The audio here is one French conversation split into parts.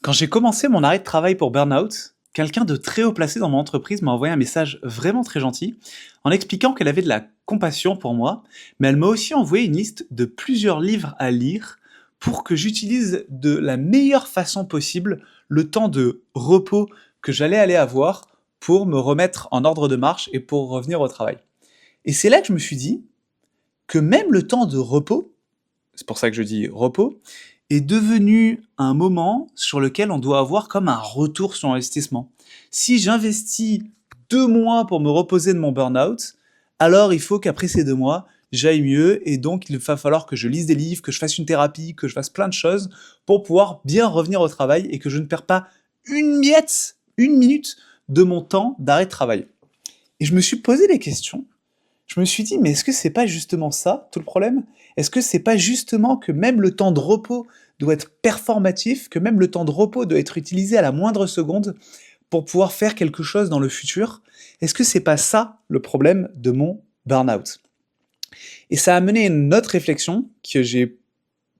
Quand j'ai commencé mon arrêt de travail pour Burnout, quelqu'un de très haut placé dans mon entreprise m'a envoyé un message vraiment très gentil en expliquant qu'elle avait de la compassion pour moi, mais elle m'a aussi envoyé une liste de plusieurs livres à lire pour que j'utilise de la meilleure façon possible le temps de repos que j'allais aller avoir pour me remettre en ordre de marche et pour revenir au travail. Et c'est là que je me suis dit que même le temps de repos, c'est pour ça que je dis repos, est devenu un moment sur lequel on doit avoir comme un retour sur investissement. Si j'investis 2 mois pour me reposer de mon burn-out, alors il faut qu'après ces 2 mois, j'aille mieux et donc il va falloir que je lise des livres, que je fasse une thérapie, que je fasse plein de choses pour pouvoir bien revenir au travail et que je ne perds pas une miette, une minute de mon temps d'arrêt de travail. Et je me suis posé des questions. Je me suis dit, mais est-ce que c'est pas justement ça, tout le problème? Est-ce que c'est pas justement que même le temps de repos doit être performatif, que même le temps de repos doit être utilisé à la moindre seconde pour pouvoir faire quelque chose dans le futur? Est-ce que c'est pas ça le problème de mon burn-out? Et ça a mené une autre réflexion que j'ai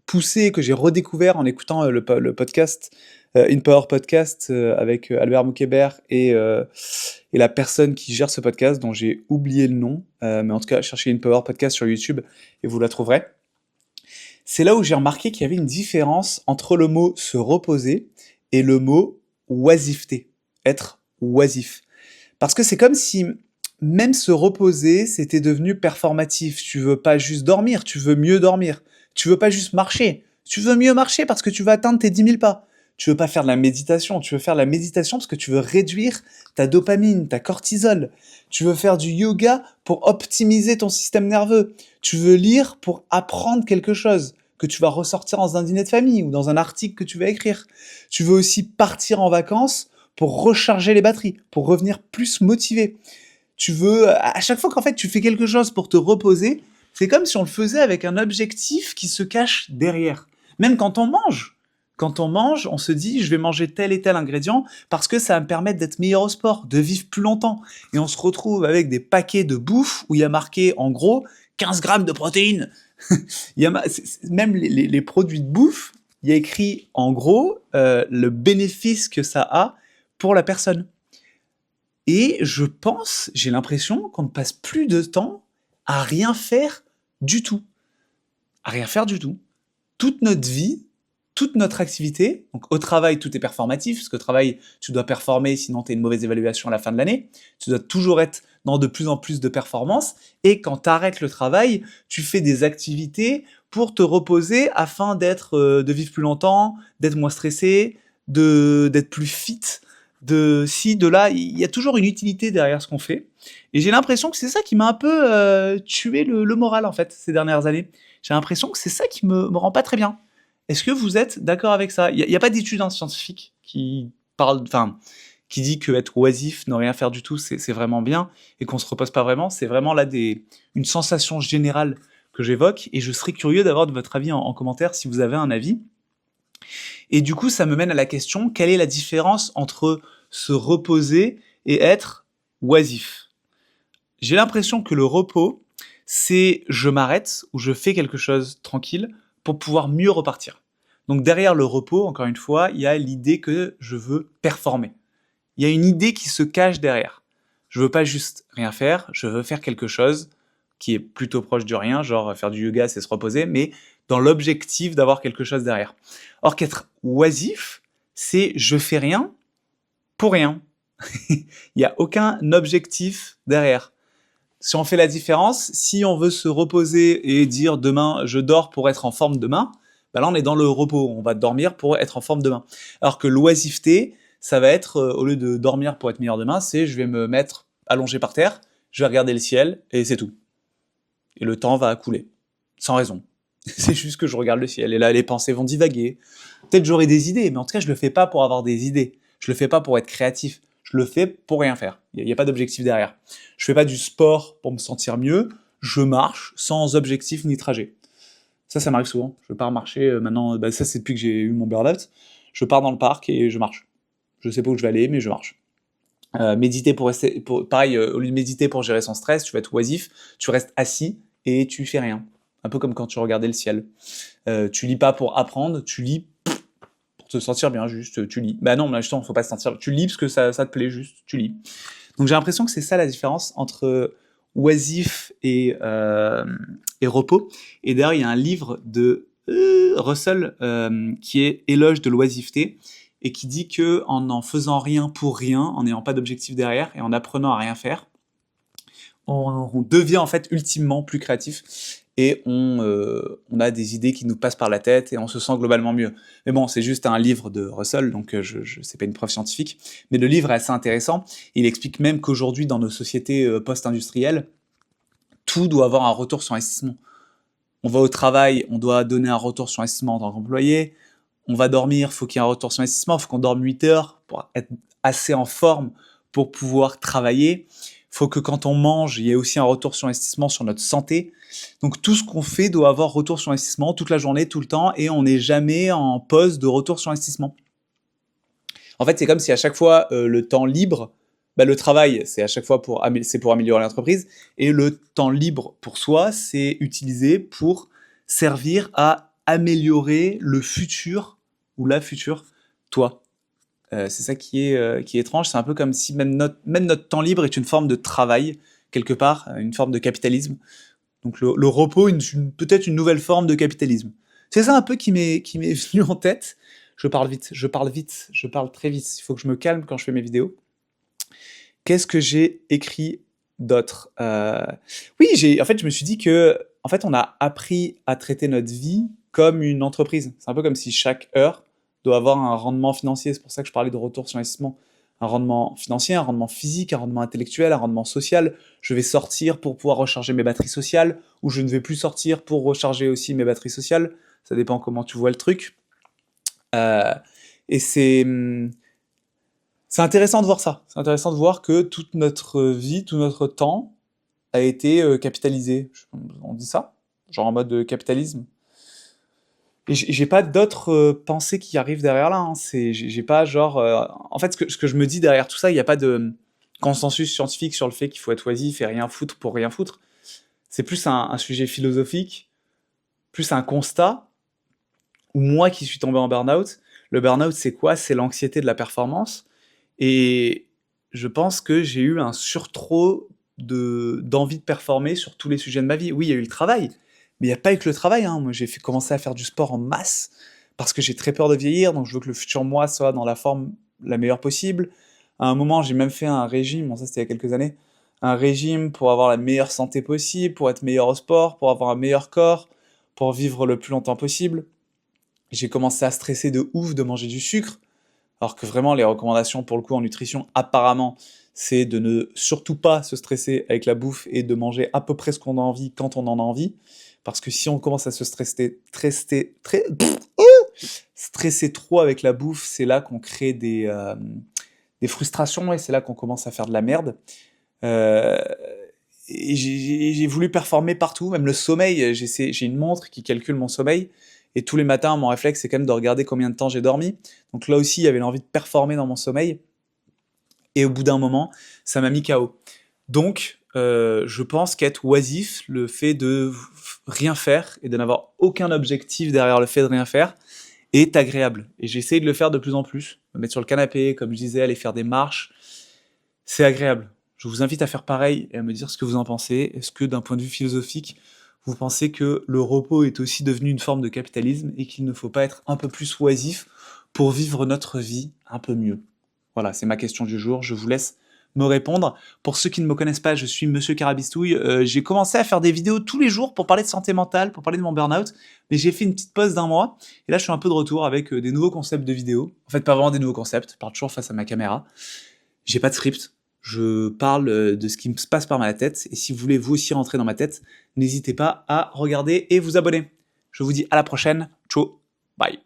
poussée, que j'ai redécouvert en écoutant le podcast In Power Podcast avec Albert Moukébert et la personne qui gère ce podcast dont j'ai oublié le nom, mais en tout cas cherchez In Power Podcast sur YouTube et vous la trouverez. C'est là où j'ai remarqué qu'il y avait une différence entre le mot se reposer et le mot oisiveté, être oisif. Parce que c'est comme si même se reposer, c'était devenu performatif. Tu veux pas juste dormir, tu veux mieux dormir. Tu veux pas juste marcher, tu veux mieux marcher parce que tu veux atteindre tes 10 000 pas. Tu veux pas faire de la méditation, tu veux faire de la méditation parce que tu veux réduire ta dopamine, ta cortisol. Tu veux faire du yoga pour optimiser ton système nerveux. Tu veux lire pour apprendre quelque chose que tu vas ressortir dans un dîner de famille ou dans un article que tu vas écrire. Tu veux aussi partir en vacances pour recharger les batteries, pour revenir plus motivé. Tu veux, à chaque fois qu'en fait tu fais quelque chose pour te reposer, c'est comme si on le faisait avec un objectif qui se cache derrière. Même quand on mange, on se dit je vais manger tel et tel ingrédient parce que ça va me permettre d'être meilleur au sport, de vivre plus longtemps. Et on se retrouve avec des paquets de bouffe où il y a marqué en gros 15 grammes de protéines. Même les produits de bouffe, il y a écrit en gros le bénéfice que ça a pour la personne. Et je pense, j'ai l'impression qu'on ne passe plus de temps à rien faire du tout. À rien faire du tout. Toute notre vie, toute notre activité, donc au travail, tout est performatif, parce qu'au travail, tu dois performer, sinon tu as une mauvaise évaluation à la fin de l'année. Tu dois toujours être dans de plus en plus de performance. Et quand tu arrêtes le travail, tu fais des activités pour te reposer afin de vivre plus longtemps, d'être moins stressé, d'être plus fit, de ci, de là. Il y a toujours une utilité derrière ce qu'on fait. Et j'ai l'impression que c'est ça qui m'a un peu tué le moral, en fait, ces dernières années. J'ai l'impression que c'est ça qui me rend pas très bien. Est-ce que vous êtes d'accord avec ça? Il y a pas d'études scientifiques qui parlent, enfin, qui dit que être oisif, ne rien faire du tout, c'est vraiment bien et qu'on se repose pas vraiment. C'est vraiment là une sensation générale que j'évoque et je serais curieux d'avoir de votre avis en commentaire si vous avez un avis. Et du coup, ça me mène à la question, quelle est la différence entre se reposer et être oisif? J'ai l'impression que le repos, c'est je m'arrête ou je fais quelque chose tranquille pour pouvoir mieux repartir. Donc derrière le repos, encore une fois, il y a l'idée que je veux performer. Il y a une idée qui se cache derrière. Je veux pas juste rien faire, je veux faire quelque chose qui est plutôt proche du rien, genre faire du yoga, c'est se reposer, mais dans l'objectif d'avoir quelque chose derrière. Or qu'être oisif, c'est je fais rien pour rien. Il n'y a aucun objectif derrière. Si on fait la différence, si on veut se reposer et dire demain je dors pour être en forme demain, ben là on est dans le repos, on va dormir pour être en forme demain. Alors que l'oisiveté, ça va être, au lieu de dormir pour être meilleur demain, c'est je vais me mettre allongé par terre, je vais regarder le ciel et c'est tout. Et le temps va couler, sans raison. C'est juste que je regarde le ciel et là les pensées vont divaguer. Peut-être j'aurai des idées, mais en tout cas je le fais pas pour avoir des idées. Je le fais pas pour être créatif. Je le fais pour rien faire. Il n'y a pas d'objectif derrière. Je fais pas du sport pour me sentir mieux. Je marche sans objectif ni trajet. Ça m'arrive souvent. Je pars marcher maintenant. Ça, c'est depuis que j'ai eu mon burn-out. Je pars dans le parc et je marche. Je sais pas où je vais aller, mais je marche. Méditer pareil, au lieu de méditer pour gérer son stress, tu vas être oisif. Tu restes assis et tu fais rien. Un peu comme quand tu regardais le ciel. Tu lis pas pour apprendre, tu lis pour te sentir bien, juste tu lis. Bah non, mais justement, faut pas se sentir, tu lis parce que ça te plaît, juste tu lis. Donc j'ai l'impression que c'est ça la différence entre oisif et repos. Et d'ailleurs, il y a un livre de Russell qui est Éloge de l'oisiveté et qui dit que en faisant rien pour rien, en n'ayant pas d'objectif derrière et en apprenant à rien faire, on devient en fait ultimement plus créatif et on a des idées qui nous passent par la tête et on se sent globalement mieux. Mais bon, c'est juste un livre de Russell, donc c'est pas une preuve scientifique, mais le livre est assez intéressant. Il explique même qu'aujourd'hui, dans nos sociétés post-industrielles, tout doit avoir un retour sur investissement. On va au travail, on doit donner un retour sur investissement en tant qu'employé. On va dormir, faut qu'il y ait un retour sur investissement, faut qu'on dorme 8 heures pour être assez en forme pour pouvoir travailler. Faut que quand on mange, il y ait aussi un retour sur investissement sur notre santé. Donc tout ce qu'on fait doit avoir retour sur investissement toute la journée, tout le temps, et on n'est jamais en pause de retour sur investissement. En fait, c'est comme si à chaque fois le temps libre, le travail, c'est à chaque fois pour améliorer l'entreprise, et le temps libre pour soi, c'est utilisé pour servir à améliorer le futur ou la future toi. C'est ça qui est étrange. C'est un peu comme si même notre temps libre est une forme de travail, quelque part, une forme de capitalisme. Donc le repos, peut-être une nouvelle forme de capitalisme. C'est ça un peu qui m'est venu en tête. Je parle vite, je parle très vite. Il faut que je me calme quand je fais mes vidéos. Qu'est-ce que j'ai écrit d'autre Oui, en fait, je me suis dit que, en fait, on a appris à traiter notre vie comme une entreprise. C'est un peu comme si chaque heure doit avoir un rendement financier. C'est pour ça que je parlais de retour sur investissement. Un rendement financier, un rendement physique, un rendement intellectuel, un rendement social. Je vais sortir pour pouvoir recharger mes batteries sociales, ou je ne vais plus sortir pour recharger aussi mes batteries sociales. Ça dépend comment tu vois le truc. Et c'est intéressant de voir ça. C'est intéressant de voir que toute notre vie, tout notre temps a été capitalisé. On dit ça? Genre en mode capitalisme. Et j'ai pas d'autres pensées qui arrivent derrière là. Hein. J'ai pas genre. En fait, ce que je me dis derrière tout ça, il n'y a pas de consensus scientifique sur le fait qu'il faut être oisif et rien foutre pour rien foutre. C'est plus un sujet philosophique, plus un constat, où moi qui suis tombé en burn-out, le burn-out c'est quoi? C'est l'anxiété de la performance. Et je pense que j'ai eu un surtrop d'envie de performer sur tous les sujets de ma vie. Oui, il y a eu le travail, mais il n'y a pas eu que le travail. Hein. Moi, j'ai commencé à faire du sport en masse parce que j'ai très peur de vieillir, donc je veux que le futur moi soit dans la forme la meilleure possible. À un moment, j'ai même fait un régime, bon ça c'était il y a quelques années, un régime pour avoir la meilleure santé possible, pour être meilleur au sport, pour avoir un meilleur corps, pour vivre le plus longtemps possible. J'ai commencé à stresser de ouf de manger du sucre, alors que vraiment les recommandations pour le coup en nutrition apparemment c'est de ne surtout pas se stresser avec la bouffe et de manger à peu près ce qu'on a envie quand on en a envie, parce que si on commence à se stresser trop avec la bouffe, c'est là qu'on crée des frustrations et c'est là qu'on commence à faire de la merde. Euh, et j'ai voulu performer partout, même le sommeil, j'ai une montre qui calcule mon sommeil, et tous les matins, mon réflexe, c'est quand même de regarder combien de temps j'ai dormi. Donc là aussi, il y avait l'envie de performer dans mon sommeil. Et au bout d'un moment, ça m'a mis KO. Donc, je pense qu'être oisif, le fait de rien faire et de n'avoir aucun objectif derrière le fait de rien faire, est agréable. Et j'essaie de le faire de plus en plus. Me mettre sur le canapé, comme je disais, aller faire des marches. C'est agréable. Je vous invite à faire pareil et à me dire ce que vous en pensez. Est-ce que d'un point de vue philosophique, vous pensez que le repos est aussi devenu une forme de capitalisme et qu'il ne faut pas être un peu plus oisif pour vivre notre vie un peu mieux? Voilà, c'est ma question du jour. Je vous laisse me répondre. Pour ceux qui ne me connaissent pas, je suis Monsieur Carabistouille. J'ai commencé à faire des vidéos tous les jours pour parler de santé mentale, pour parler de mon burn-out, mais j'ai fait une petite pause d'1 mois. Et là, je suis un peu de retour avec des nouveaux concepts de vidéos. En fait, pas vraiment des nouveaux concepts. Je parle toujours face à ma caméra. J'ai pas de script. Je parle de ce qui me passe par ma tête. Et si vous voulez vous aussi rentrer dans ma tête, n'hésitez pas à regarder et vous abonner. Je vous dis à la prochaine. Ciao, bye.